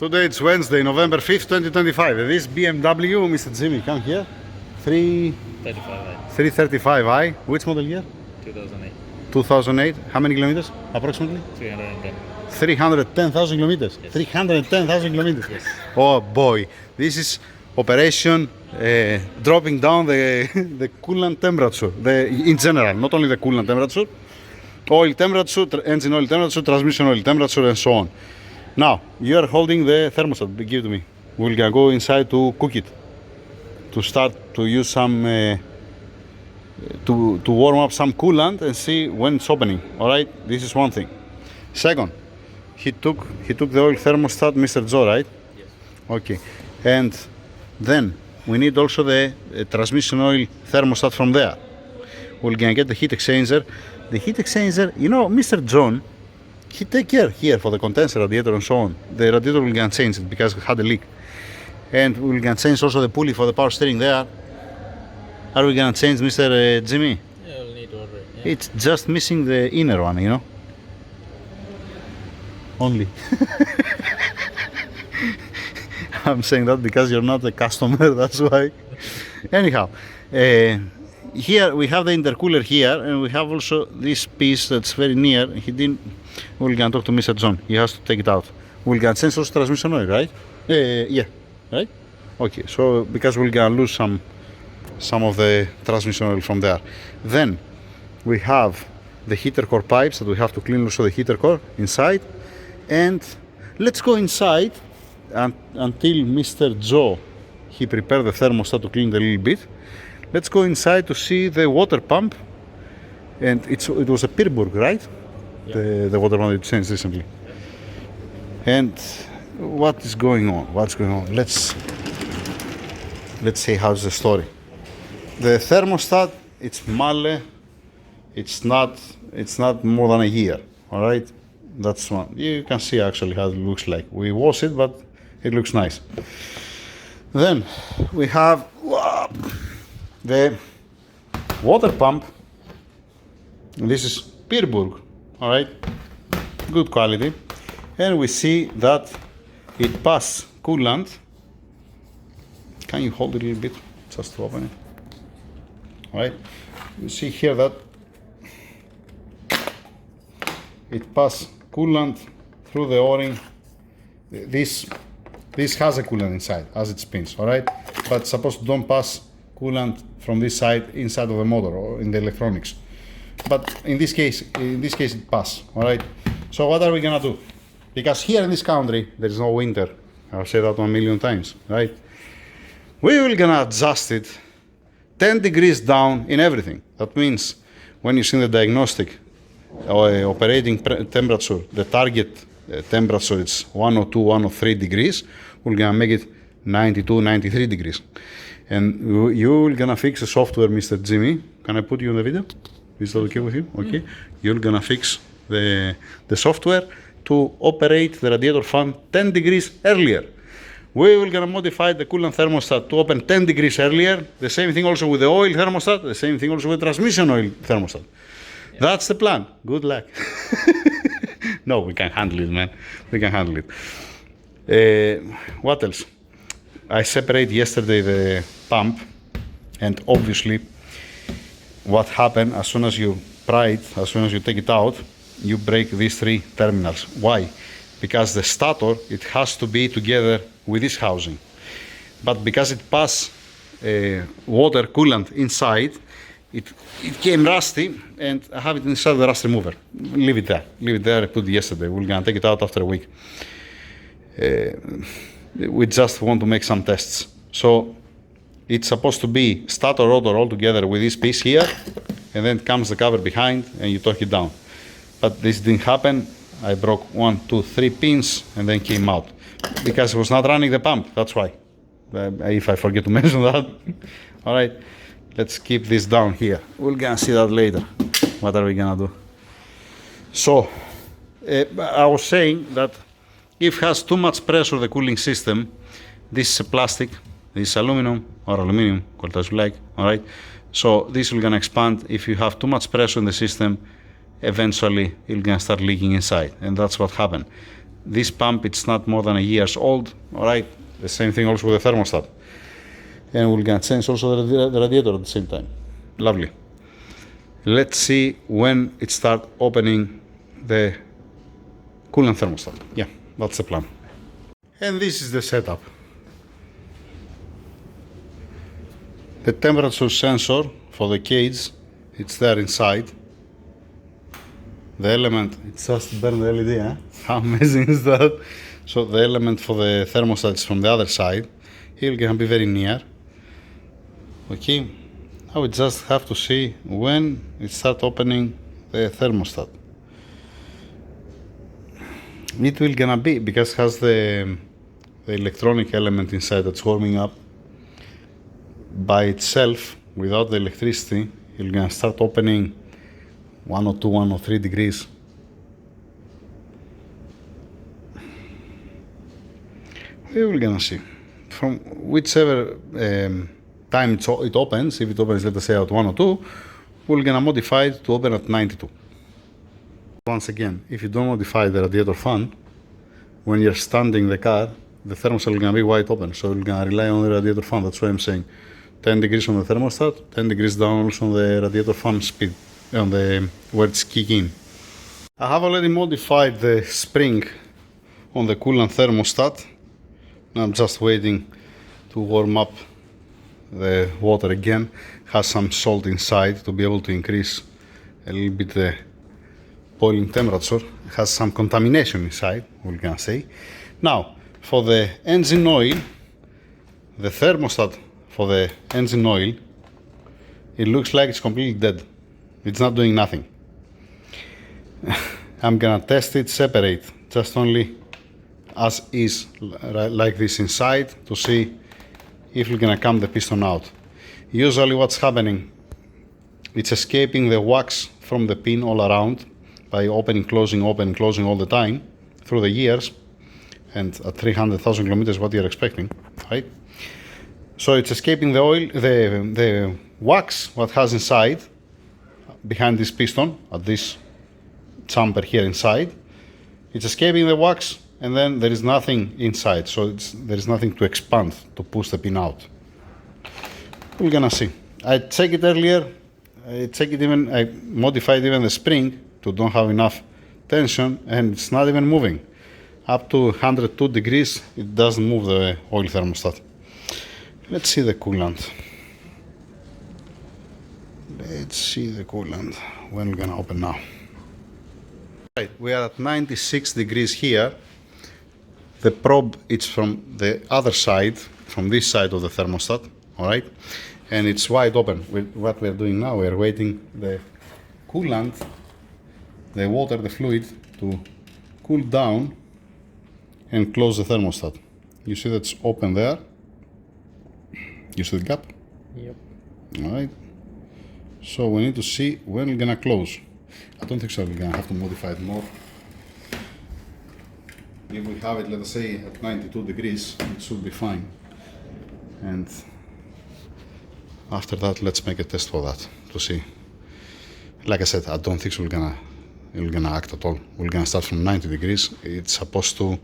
Today it's Wednesday, November 5th, 2025. This BMW, Mr. Jimmy, come here. 335i. Which model year? 2008. 2008. How many kilometers approximately? 310. 310,000 kilometers. Yes. 310,000 kilometers. Yes. Oh boy, this is operation dropping down the coolant temperature. In general, not only the coolant temperature, oil temperature, engine oil temperature, transmission oil temperature, and so on. Now you are holding the thermostat. Give to me. We're gonna go inside to cook it. To start to use some to warm up some coolant and see when it's opening. All right, this is one thing. Second, he took the oil thermostat, Mr. Joe, right? Yes. Okay, and then we need also the transmission oil thermostat from there. We're gonna get the heat exchanger. The heat exchanger, you know, Mr. John, he take care here for the condenser radiator and so on. The radiator will gonna change it because it had a leak. And we're gonna change also the pulley for the power steering there. Are we gonna change, Mr. Jimmy? Yeah, we'll need to order it. Yeah. It's just missing the inner one, you know? Only. I'm saying that because you're not a customer, that's why. Anyhow, here we have the intercooler here, and we have also this piece that's very near. We're gonna talk to Mr. John. He has to take it out. We're gonna change also transmission oil, right? Yeah, right? Okay, so because we're gonna lose some of the transmission oil from there. Then we have the heater core pipes that we have to clean also the heater core inside. And let's go inside until Mr. Joe, he prepared the thermostat to clean it a little bit. Let's go inside to see the water pump. And it was a Pirburg, right? Yeah. The water pump that changed recently. And what is going on? What's going on? Let's see how's the story. The thermostat, it's Male. It's not more than a year. All right, that's one. You can see actually how it looks like. We wash it, but it looks nice. Then we have the water pump. This is Pirburg. All right, good quality, and we see that it passes coolant. Can you hold it a little bit just to open it? All right, you see here that it passes coolant through the O-ring. This has a coolant inside as it spins, all right? But suppose don't pass coolant from this side inside of the motor or in the electronics. But in this case it passes, all right? So what are we gonna do? Because here in this country there is no winter. I've said that 1 million times, right? We will gonna adjust it 10 degrees down in everything. That means when you see the diagnostic operating temperature, the target temperature is 102, 103 degrees. We're gonna make it 92, 93 degrees. And you're gonna fix the software, Mr. Jimmy. Can I put you in the video? Is that okay with you? Okay. You're gonna fix the software to operate the radiator fan 10 degrees earlier. We will gonna modify the coolant thermostat to open 10 degrees earlier. The same thing also with the oil thermostat. The same thing also with transmission oil thermostat. Yeah. That's the plan. Good luck. No, we can handle it, man. We can handle it. What else? I separated yesterday the pump, and obviously, what happened as soon as you pry it, as soon as you take it out, you break these 3 terminals. Why? Because the stator, it has to be together with this housing. But because it passed water coolant inside, it came rusty, and I have it inside the rust remover. Leave it there. I put it yesterday. We're gonna take it out after a week. We just want to make some tests. So it's supposed to be stator rotor all together with this piece here, and then comes the cover behind, and you torque it down. But this didn't happen. I broke 1, 2, 3 pins and then came out because it was not running the pump. That's why. If I forget to mention that. All right, let's keep this down here. We're gonna see that later. What are we gonna do? So I was saying that if it has too much pressure, the cooling system, this is a plastic, this is aluminum or aluminium, call it as you like. All right. So this will gonna expand. If you have too much pressure in the system, eventually it's gonna start leaking inside, and that's what happened. this pump, it's not more than a year's old. All right, the same thing also with the thermostat. And we're gonna change also the radiator at the same time. Lovely. Let's see when it starts opening the coolant thermostat. Yeah, that's the plan. And this is the setup. The temperature sensor for the cage, it's there inside. The element, it just burned the LED, huh? How amazing is that? So the element for the thermostat is from the other side. Here we're gonna be very near. Okay, now we just have to see when it starts opening the thermostat. It will gonna be, because it has the electronic element inside that's warming up. By itself, without the electricity, you're gonna start opening 102, 103 degrees. We're gonna see. From whichever time it opens, if it opens, let us say, at 102, we're gonna modify it to open at 92. Once again, if you don't modify the radiator fan, when you're standing the car, the thermostat is gonna be wide open, so you're gonna rely on the radiator fan. That's why I'm saying 10 degrees on the thermostat, 10 degrees down also on the radiator fan speed, on the where it's kicking. I have already modified the spring on the coolant thermostat. I'm just waiting to warm up the water again. Has some salt inside to be able to increase a little bit the boiling temperature. Has some contamination inside, we're gonna say. Now, for the engine oil, the thermostat for the engine oil, it looks like it's completely dead. It's not doing nothing. I'm gonna test it separate, just only as is, like this inside, to see if we're gonna come the piston out. Usually what's happening, it's escaping the wax from the pin all around by opening, closing all the time through the years, and at 300,000 kilometers, what you're expecting, right? So it's escaping the oil, the wax, what has inside, behind this piston, at this chamber here inside. It's escaping the wax, and then there is nothing inside, so there is nothing to expand, to push the pin out. We're gonna see. I checked it earlier, I modified even the spring to don't have enough tension, and it's not even moving. Up to 102 degrees, it doesn't move the oil thermostat. Let's see the coolant. Let's see the coolant. When we're gonna open now. Right, we are at 96 degrees here. The probe is from the other side, from this side of the thermostat, all right? And it's wide open. What we're doing now, we're waiting the coolant, the water, the fluid, to cool down and close the thermostat. You see that's open there. You see the gap? Yep. All right. So we need to see when we're gonna close. I don't think so. We're gonna have to modify it more. If we have it, let us say, at 92 degrees, it should be fine. And after that, let's make a test for that to see. Like I said, I don't think so we're gonna act at all. We're gonna start from 90 degrees. It's supposed to,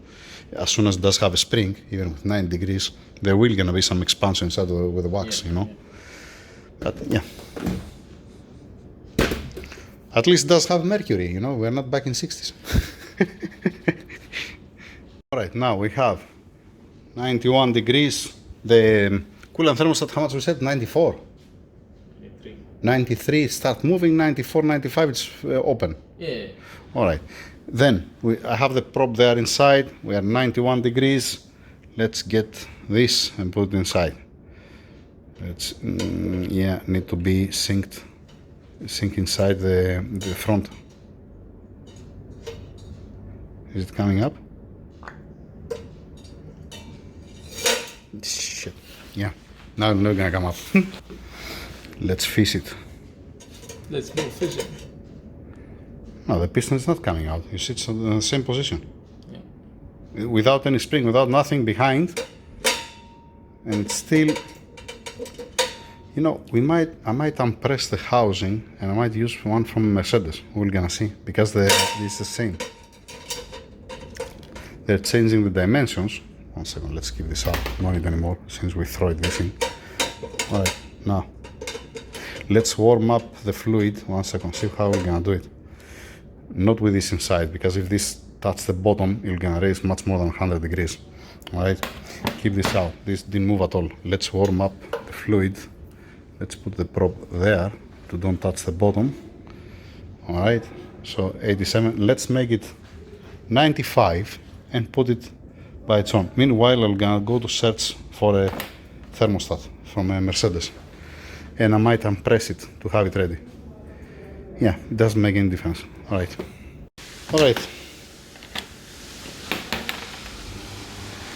as soon as it does have a spring, even with 90 degrees, there will gonna be some expansion inside with the wax, you know. But yeah. At least it does have mercury, you know, we're not back in 60s. Alright, now we have 91 degrees. The coolant thermostat, how much we said? 94? 93. 93, start moving, 94, 95, it's open. Yeah. Alright, then I have the probe there inside, we are 91 degrees. Let's get this and put it inside. It's, yeah, need to be synced inside the front. Is it coming up? Shit. Yeah, now it's not gonna come up. Let's fish it. Let's go fishing. No, the piston is not coming out. You see, it's in the same position. Yeah. Without any spring, without nothing behind. And it's still, you know, I might unpress the housing and I might use one from Mercedes. We're gonna see, because this is the same. they're changing the dimensions. One second, let's keep this up. No need anymore since we throw it this in. All right, now let's warm up the fluid. One second, see how we're gonna do it. Not with this inside, because if this touches the bottom, you're gonna raise much more than 100 degrees. All right, keep this out. This didn't move at all. Let's warm up the fluid. Let's put the probe there to don't touch the bottom. All right, so 87. Let's make it 95 and put it by its own. Meanwhile, I'm gonna go to search for a thermostat from a Mercedes, and I might compress it to have it ready. Yeah, it doesn't make any difference. All right. All right.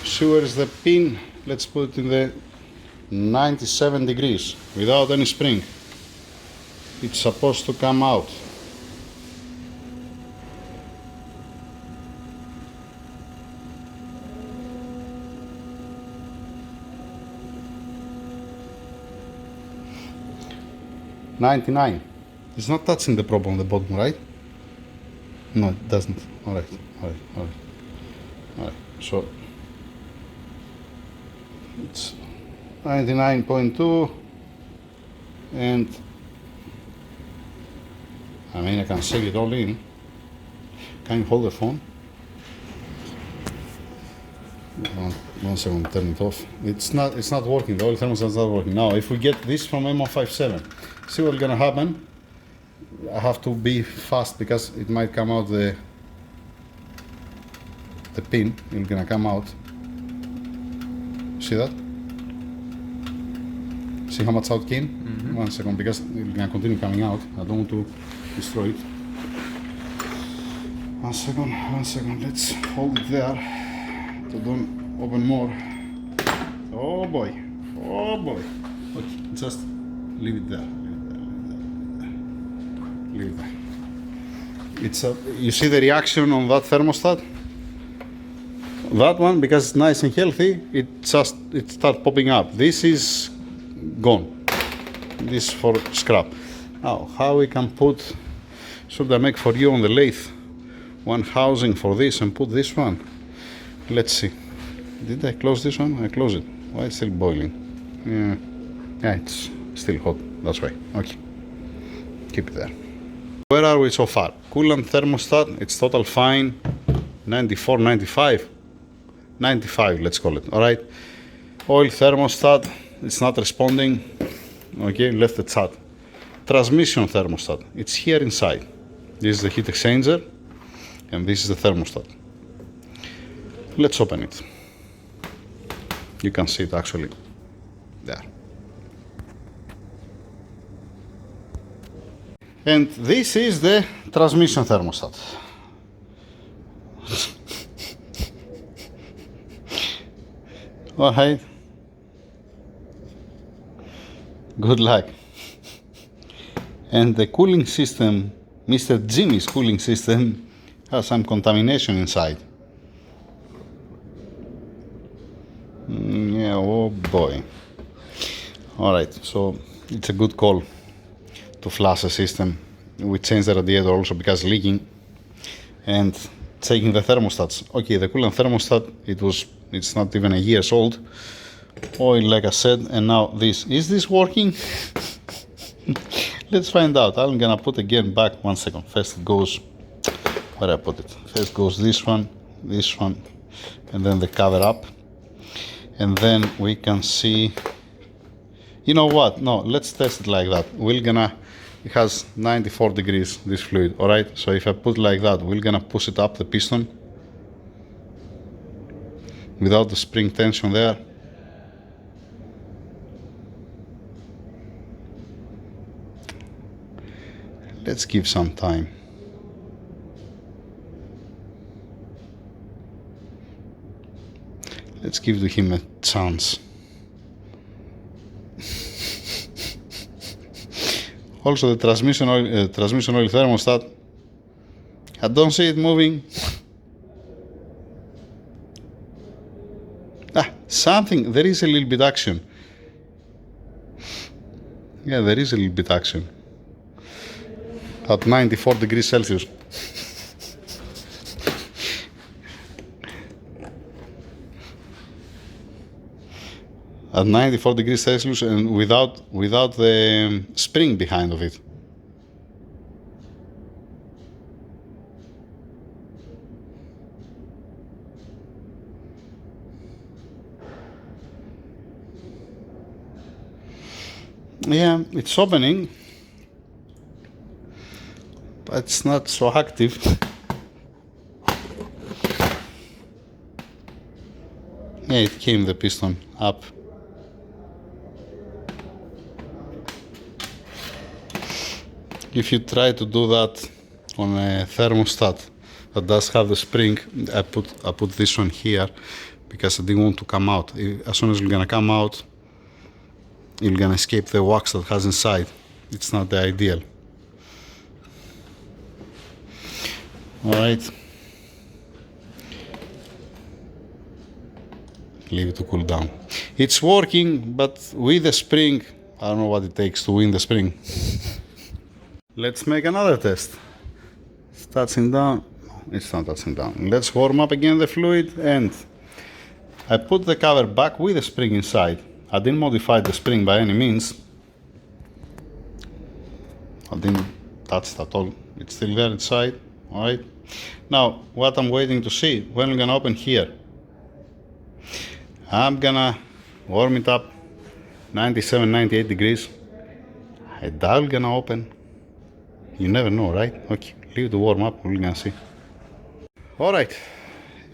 See where is the pin? Let's put it in the 97 degrees without any spring. It's supposed to come out. $99. It's not touching the probe on the bottom, right? No, it doesn't. All right, all right, all right, all right. So it's 99.2, and I mean I can seal it all in. Can you hold the phone? One second, turn it off. It's not working. The oil thermostat is not working. Now, if we get this from M157, see what's gonna happen. I have to be fast because it might come out the pin. It's gonna come out. See that? See how much out came? Mm-hmm. 1 second, because it's gonna continue coming out. I don't want to destroy it. 1 second. Let's hold it there. So don't open more. Oh boy. Okay, just leave it there. Leave it there. It's you see the reaction on that thermostat? That one, because it's nice and healthy, it starts popping up. This is gone. This is for scrap. Now, how we can put, should I make for you on the lathe one housing for this and put this one? Let's see. Did I close this one? I closed it. Why it's still boiling? Yeah, it's still hot. That's why. Okay. Keep it there. Where are we so far? Coolant thermostat, it's total fine. 94, 95. 95, let's call it. All right. Oil thermostat, it's not responding. Okay, left the chat. Transmission thermostat, it's here inside. This is the heat exchanger, and this is the thermostat. Let's open it. You can see it actually there. And this is the transmission thermostat. All right. Good luck. And the cooling system, Mr. Jimmy's cooling system, has some contamination inside. Yeah, oh boy. All right, so it's a good call to flush the system. We changed the radiator also because leaking, and checking the thermostats. Okay, the coolant thermostat, it's not even a year old. Oil, like I said, and now this. Is this working? Let's find out. I'm gonna put again back. 1 second. First it goes, where I put it? First goes this one, and then the cover up. And then we can see, you know what? No, let's test it like that. It has 94 degrees, this fluid, all right? So if I put it like that, we're gonna push it up the piston without the spring tension there. Let's give some time. Let's give to him a chance. Also, the transmission oil thermostat, I don't see it moving. Something, there is a little bit action. Yeah, there is a little bit action. At 94 degrees Celsius. at 94 degrees Celsius and without the spring behind of it. Yeah, it's opening, but it's not so active. Yeah, it came the piston up. If you try to do that on a thermostat that does have the spring, I put this one here because I didn't want to come out. As soon as you're gonna come out, you're gonna escape the wax that has inside. It's not the ideal. All right. Leave it to cool down. It's working, but with the spring, I don't know what it takes to win the spring. Let's make another test. It's touching down. It's not touching down. Let's warm up again the fluid, and I put the cover back with the spring inside. I didn't modify the spring by any means. I didn't touch it at all. It's still there inside. All right. Now, what I'm waiting to see, when I'm gonna open here, I'm gonna warm it up 97, 98 degrees. I doubt it's gonna open. You never know, right? Okay, leave it to warm up, we're gonna see. All right,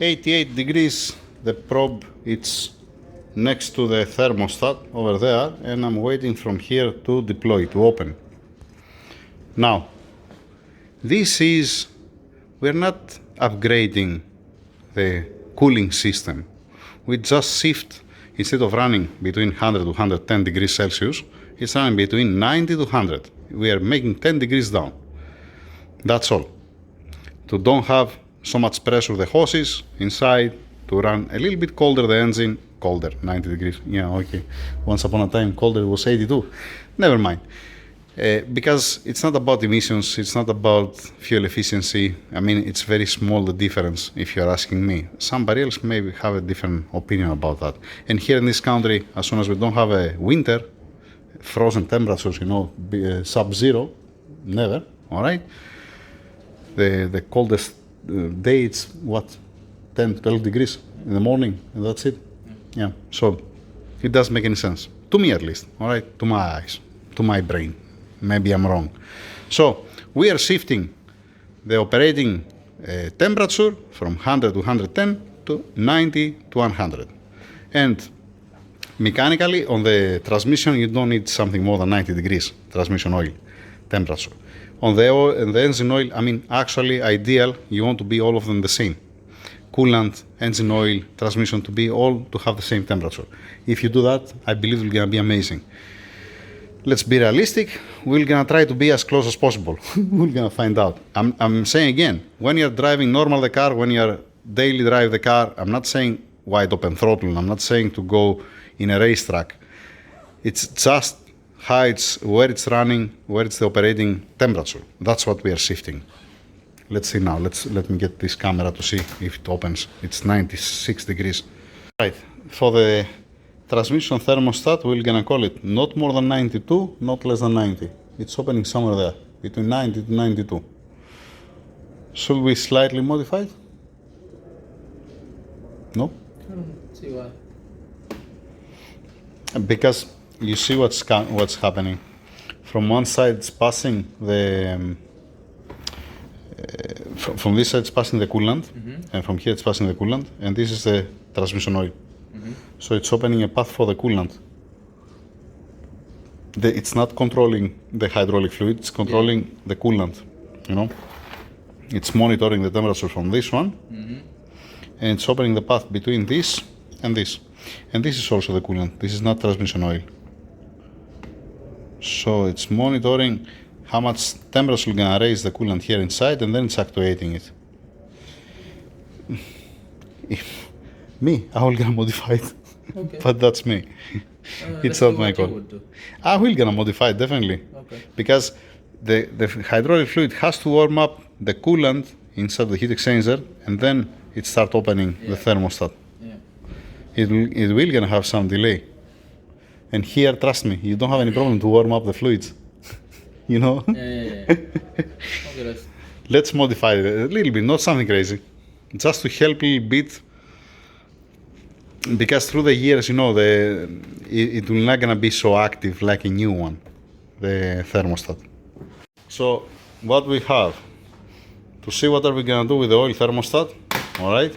88 degrees. The probe, it's next to the thermostat over there, and I'm waiting from here to deploy, to open. Now, we're not upgrading the cooling system. We just shift, instead of running between 100 to 110 degrees Celsius, it's running between 90 to 100. We are making 10 degrees down. That's all. To don't have so much pressure the hoses inside, to run a little bit colder the engine, colder, 90 degrees, yeah, okay. Once upon a time colder it was 82, never mind. Because it's not about emissions, it's not about fuel efficiency. I mean, it's very small the difference if you're asking me. Somebody else maybe have a different opinion about that. And here in this country, as soon as we don't have a winter, frozen temperatures, sub-zero, never, all right? The coldest day, it's what, 10, 12 degrees in the morning, and that's it. Yeah, so it doesn't make any sense, to me at least, all right, to my eyes, to my brain. Maybe I'm wrong. So we are shifting the operating temperature from 100 to 110 to 90 to 100. And mechanically on the transmission you don't need something more than 90 degrees transmission oil temperature. On the engine oil, I mean, actually ideal, you want to be all of them the same. Coolant, engine oil, transmission to be all to have the same temperature. If you do that, I believe it's gonna be amazing. Let's be realistic. We're gonna try to be as close as possible. We're gonna find out. I'm saying again, when you're driving normal the car, when you're daily drive the car, I'm not saying wide open throttle. I'm not saying to go in a racetrack. It's just heights, where it's running, where it's the operating temperature. That's what we are shifting. Let's see now. Let me get this camera to see if it opens. It's 96 degrees. Right. For the transmission thermostat, we're gonna call it not more than 92, not less than 90. It's opening somewhere there, between 90 to 92. Should we slightly modify it? No? I don't see why. Because you see what's happening. From one side it's passing the from this side it's passing the coolant, and from here it's passing the coolant, and this is the transmission oil. So it's opening a path for the coolant. It's not controlling the hydraulic fluid, it's controlling the coolant, It's monitoring the temperature from this one, and it's opening the path between this and this. And this is also the coolant, this is not transmission oil. So it's monitoring how much temperature is gonna raise the coolant here inside, and then it's actuating it. I will gonna modify it. Okay. But that's me. It's not my call. I will gonna modify it, definitely. Okay. Because the hydraulic fluid has to warm up the coolant inside the heat exchanger, and then it start opening the thermostat. Yeah. It will gonna have some delay. And here, trust me, you don't have any problem to warm up the fluids. You know? Yeah. Okay, Let's modify it a little bit, not something crazy. Just to help a little bit. Because through the years, you know, it will not gonna be so active like a new one, the thermostat. So what we have, to see what are we gonna do with the oil thermostat, alright?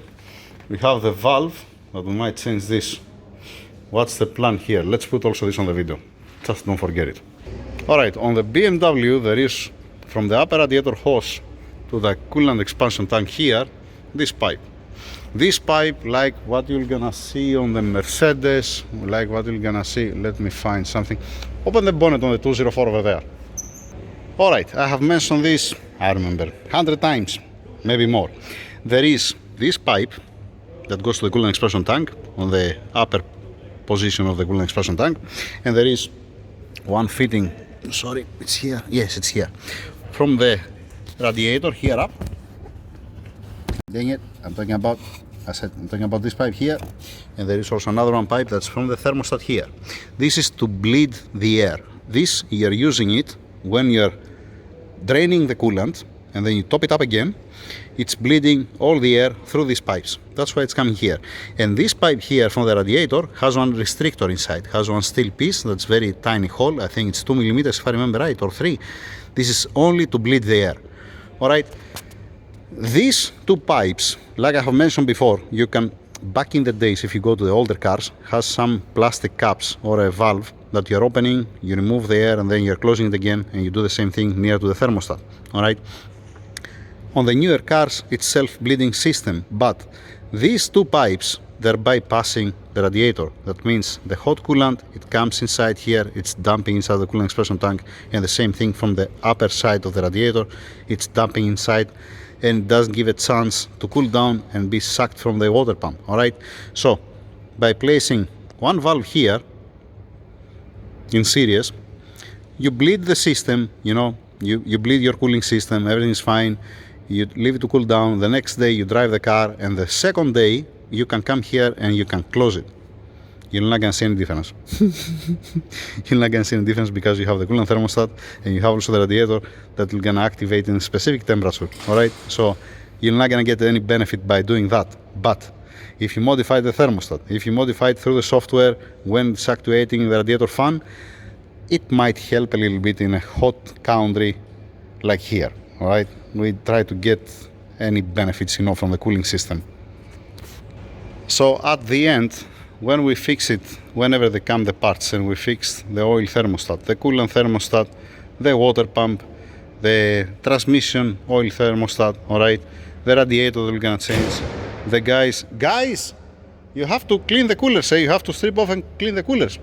We have the valve, that we might change this. What's the plan here? Let's put also this on the video, just don't forget it. Alright, on the BMW there is, from the upper radiator hose to the coolant expansion tank here, this pipe. This pipe, like what you're gonna see on the Mercedes, like what you're gonna see, let me find something. Open the bonnet on the 204 over there. Alright, I have mentioned this, I remember, 100 times, maybe more. There is this pipe that goes to the coolant expansion tank on the upper position of the coolant expansion tank, and there is one fitting, sorry, it's here, yes, it's here, from the radiator here up. Dang it, I'm talking about this pipe here, and there is also another one pipe that's from the thermostat here. This is to bleed the air. This, you're using it when you're draining the coolant, and then you top it up again. It's bleeding all the air through these pipes. That's why it's coming here. And this pipe here from the radiator has one restrictor inside, has one steel piece that's very tiny hole. I think it's 2 millimeters if I remember right, or 3. This is only to bleed the air. Alright? These two pipes, like I have mentioned before, you can, back in the days, if you go to the older cars, has some plastic caps or a valve that you're opening, you remove the air, and then you're closing it again, and you do the same thing near to the thermostat. Alright? On the newer cars, it's self-bleeding system, but these two pipes, they're bypassing the radiator. That means the hot coolant, it comes inside here, it's dumping inside the coolant expansion tank, and the same thing from the upper side of the radiator, it's dumping inside, and it doesn't give a chance to cool down and be sucked from the water pump. Alright, so by placing one valve here in series, you bleed the system, you know, you bleed your cooling system, everything is fine, you leave it to cool down. The next day you drive the car, and the second day you can come here and you can close it. You're not gonna see any difference. You're not gonna see any difference because you have the coolant thermostat and you have also the radiator that will gonna activate in a specific temperature. Alright, so you're not gonna get any benefit by doing that. But if you modify the thermostat, if you modify it through the software when it's actuating the radiator fan, it might help a little bit in a hot country like here. Alright, we try to get any benefits, you know, from the cooling system. So at the end, when we fix it, whenever they come the parts and we fix the oil thermostat, the coolant thermostat, the water pump, the transmission oil thermostat, alright, the radiator we're gonna change. The guys, you have to clean the coolers, you have to strip off and clean the coolers.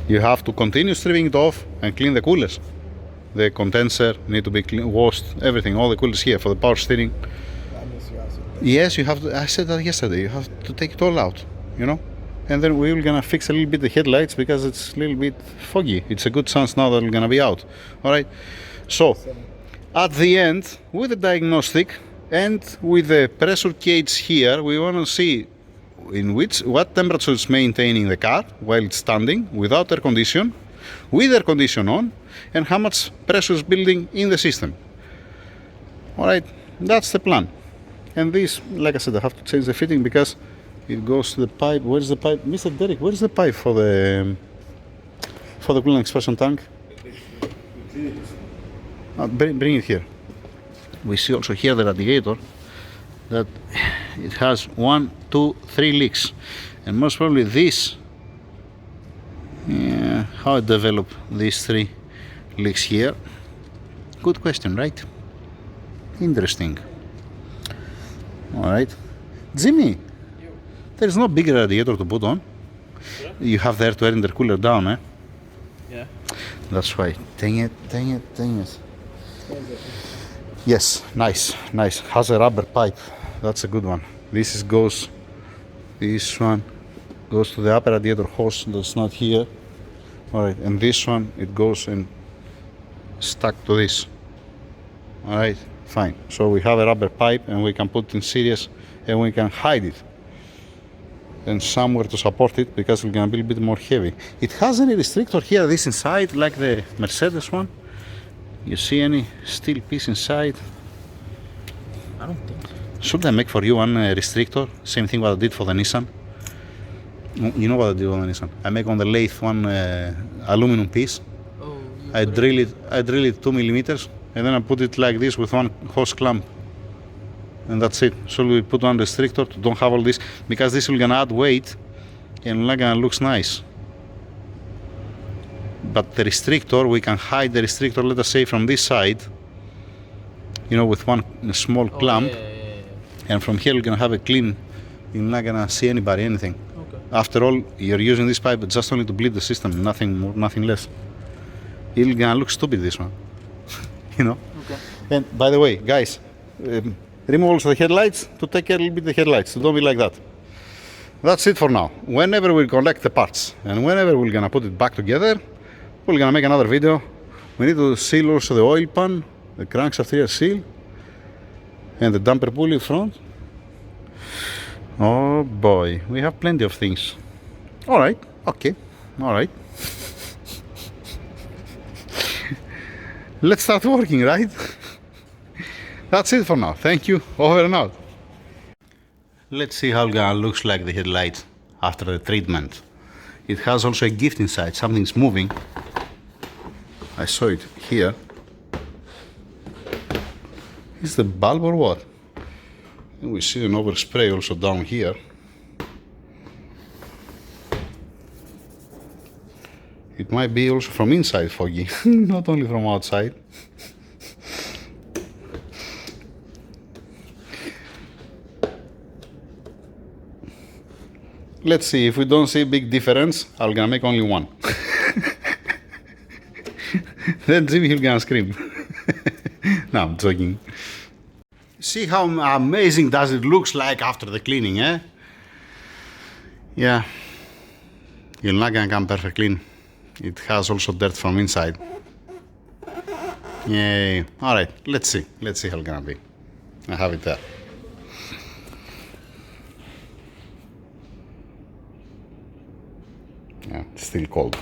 You have to continue stripping it off and clean the coolers. The condenser need to be washed, everything, all the coolers here for the power steering. Yes, you have to, I said that yesterday, you have to take it all out, you know, and then we're gonna fix a little bit the headlights because it's a little bit foggy. It's a good chance now that we're gonna be out. Alright, so at the end, with the diagnostic and with the pressure gauge here, we want to see what temperature is maintaining the car while it's standing without air condition, with air condition on, and how much pressure is building in the system. Alright, that's the plan. And this, like I said, I have to change the fitting because it goes to the pipe. Where's the pipe? Mr. Derek, where's the pipe for the coolant expansion tank? Bring it here. We see also here the radiator that it has 1, 2, 3 leaks. And most probably this, how it developed these 3 leaks here. Good question, right? Interesting. Alright. Jimmy, there's no bigger radiator to put on. Yeah. You have the air-to-air intercooler down, eh? Yeah. That's why. Dang it. Yes, nice. Has a rubber pipe. That's a good one. This one goes to the upper radiator hose that's not here. Alright, and this one, it goes and stuck to this. Alright. Fine. So we have a rubber pipe and we can put it in series and we can hide it. and somewhere to support it because it's gonna be a bit more heavy. It has any restrictor here, this inside, like the Mercedes one? You see any steel piece inside? I don't think so. Should I make for you one restrictor? Same thing what I did for the Nissan. You know what I did on the Nissan? I make on the lathe one aluminum piece. Oh, I drill it 2 millimeters, and then I put it like this with one hose clamp. And that's it. So we put one restrictor to don't have all this, because this will gonna add weight and not gonna looks nice. But the restrictor, we can hide the restrictor, let us say, from this side, you know, with one small clamp. Yeah. And from here, we're gonna have a clean. You're not gonna see anybody, anything. Okay. After all, you're using this pipe just only to bleed the system, nothing more, nothing less. It's gonna look stupid, this one. You know? Okay. And by the way, guys, remove also the headlights to take care a little bit of the headlights. Don't be like that. That's it for now. Whenever we collect the parts and whenever we're gonna put it back together, we're gonna make another video. We need to seal also the oil pan, the crankshaft here seal, and the damper pulley front. Oh boy, we have plenty of things. All right, okay, all right. Let's start working, right? That's it for now. Thank you. Over and out. Let's see how it looks like the headlight after the treatment. It has also a gift inside. Something's moving. I saw it here. Is the bulb or what? And we see an overspray also down here. It might be also from inside foggy, not only from outside. Let's see, if we don't see a big difference, I'm gonna make only one. Then Jimmy will gonna scream. No, I'm joking. See how amazing does it looks like after the cleaning, eh? Yeah, you're not gonna come perfect clean. It has also dirt from inside. Yay. All right, let's see how it's gonna be. I have it there. Yeah, it's still cold.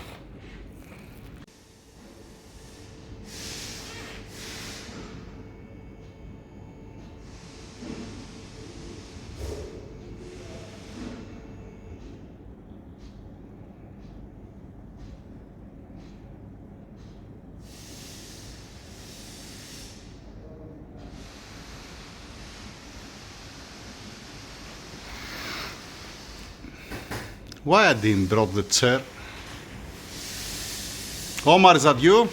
Why I didn't drop the chair? Omar, is that you?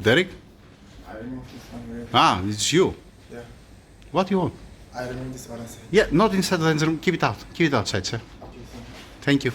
Derek? I remove this one here. Ah, it's you. Yeah. What do you want? I remove this one inside. Yeah, not inside the engine room. Keep it out. Keep it outside, sir. Okay, so Thank you.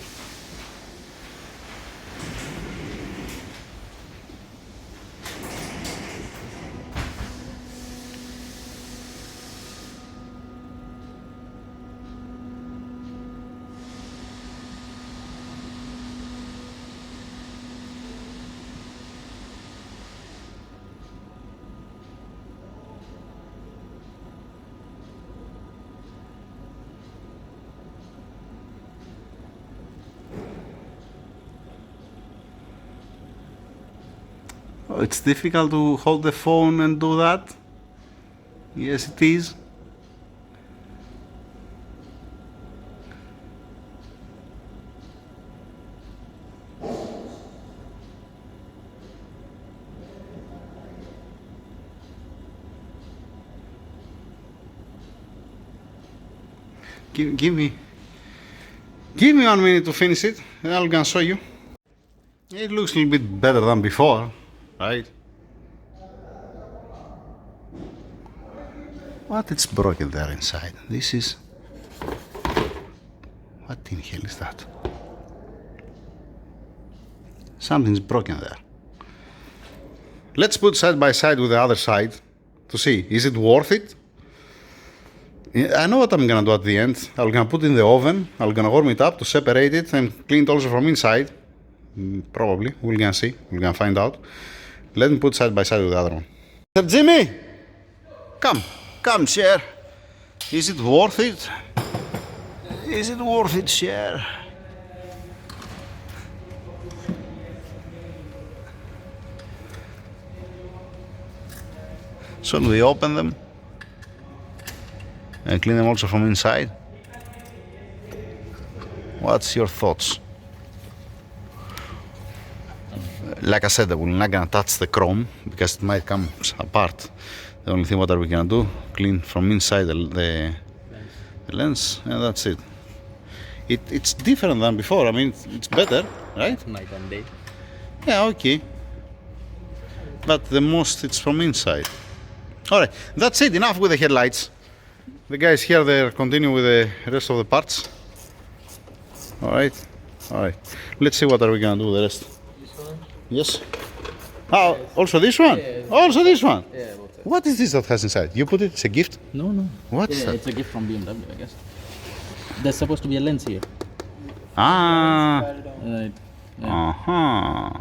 Oh, it's difficult to hold the phone and do that. Yes, it is. Give me 1 minute to finish it, and I'm gonna show you. It looks a little bit better than before, right? What? It's broken there inside. This is... What in hell is that? Something's broken there. Let's put side by side with the other side to see, is it worth it? I know what I'm gonna do at the end. I'm gonna put it in the oven, I'm gonna warm it up to separate it and clean it also from inside. Probably, we're gonna see, we're gonna find out. Let me put side by side with the other one. Mr. Jimmy! Come, share. Is it worth it? Is it worth it, share? So we open them and clean them also from inside. What's your thoughts? Like I said, we're not gonna touch the chrome because it might come apart. The only thing what are we gonna do? Clean from inside the lens, and that's it. It's different than before. I mean, it's better, right? Night and day. Yeah, okay. But the most it's from inside. All right, that's it. Enough with the headlights. The guys here, they're continue with the rest of the parts. All right. Let's see what are we gonna do with the rest. This one? Yes. Oh, also this one. Also this one. Yeah. What is this that has inside? You put it? It's a gift. No. What's that? It's a gift from BMW, I guess. There's supposed to be a lens here. Ah. Right. Yeah. Uh-huh.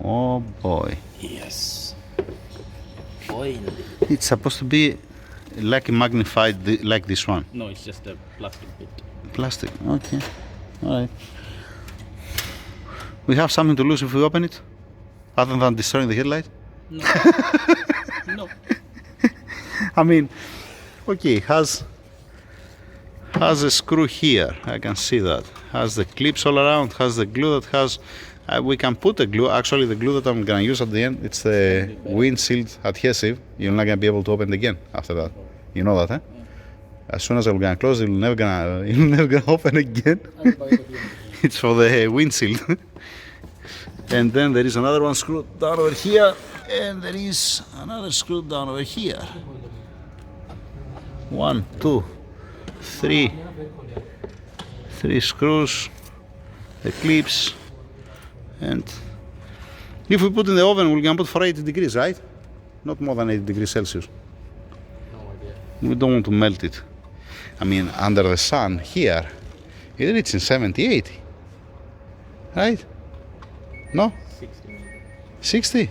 Oh boy. Yes. Oil. It's supposed to be like a magnified, like this one. No, it's just a plastic bit. Plastic. Okay. All right. We have something to lose if we open it, other than destroying the headlight. No. No. I mean, okay, has a screw here. I can see that. Has the clips all around. Has the glue that has. We can put the glue. Actually, the glue that I'm gonna use at the end, it's the windshield adhesive. You're not gonna be able to open it again after that. You know that, eh? As soon as I'm gonna close, you're never gonna open again. It's for the windshield. And then there is another one screwed down over here, and there is another screw down over here. 1, 2, 3. 3 screws, the clips, and if we put in the oven, we're gonna put for 80 degrees, right? Not more than 80 degrees Celsius. No idea. We don't want to melt it. I mean, under the sun here, it reaches 70, 80, right? No? 60. 60?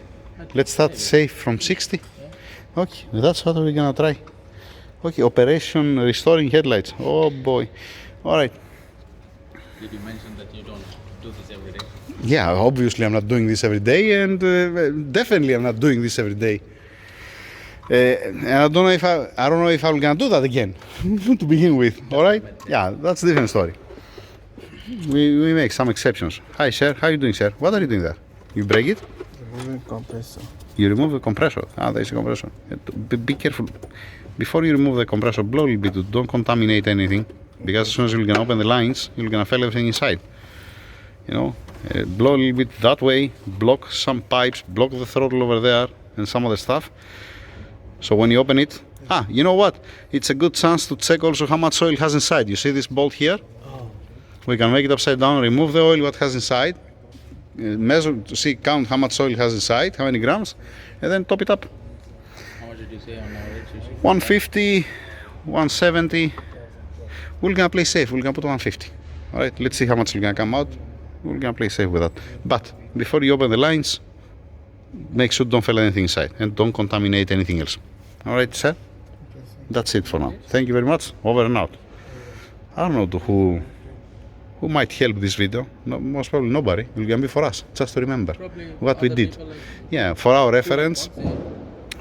Let's start safe from 60. Okay, that's what we're gonna try. Okay, operation restoring headlights. Oh boy. All right. Did you mention that you don't do this every day? Yeah, obviously I'm not doing this every day, and definitely I'm not doing this every day. And I don't know if I'm gonna do that again to begin with. All right? Yeah, that's a different story. We make some exceptions. Hi, sir. How are you doing, sir? What are you doing there? You break it? Removing compressor. You remove the compressor. Ah, there's a compressor. Be careful. Before you remove the compressor, blow a little bit. Don't contaminate anything, because as soon as you're gonna open the lines, you're gonna fill everything inside. You know, blow a little bit that way. Block some pipes. Block the throttle over there and some other stuff. So when you open it, you know what? It's a good chance to check also how much oil it has inside. You see this bolt here? We can make it upside down, remove the oil what has inside, measure to see, count how much oil it has inside, how many grams, and then top it up. How much did you say on average? 150, 170. We're gonna play safe. We're gonna put 150. All right. Let's see how much is gonna come out. We're gonna play safe with that. But before you open the lines, make sure don't fill anything inside and don't contaminate anything else. All right, sir. That's it for now. Thank you very much. Over and out. I don't know who might help this video. No, most probably nobody. It will be for us, just to remember what we did. Yeah, for our reference,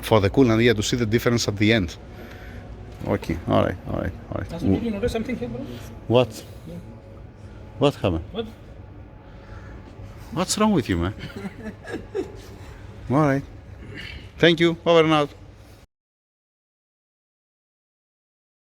for the coolant, yeah, to see the difference at the end. Okay, all right. Did you notice something here, bro? What? What happened? What? What's wrong with you, man? All right. Thank you. Over and out.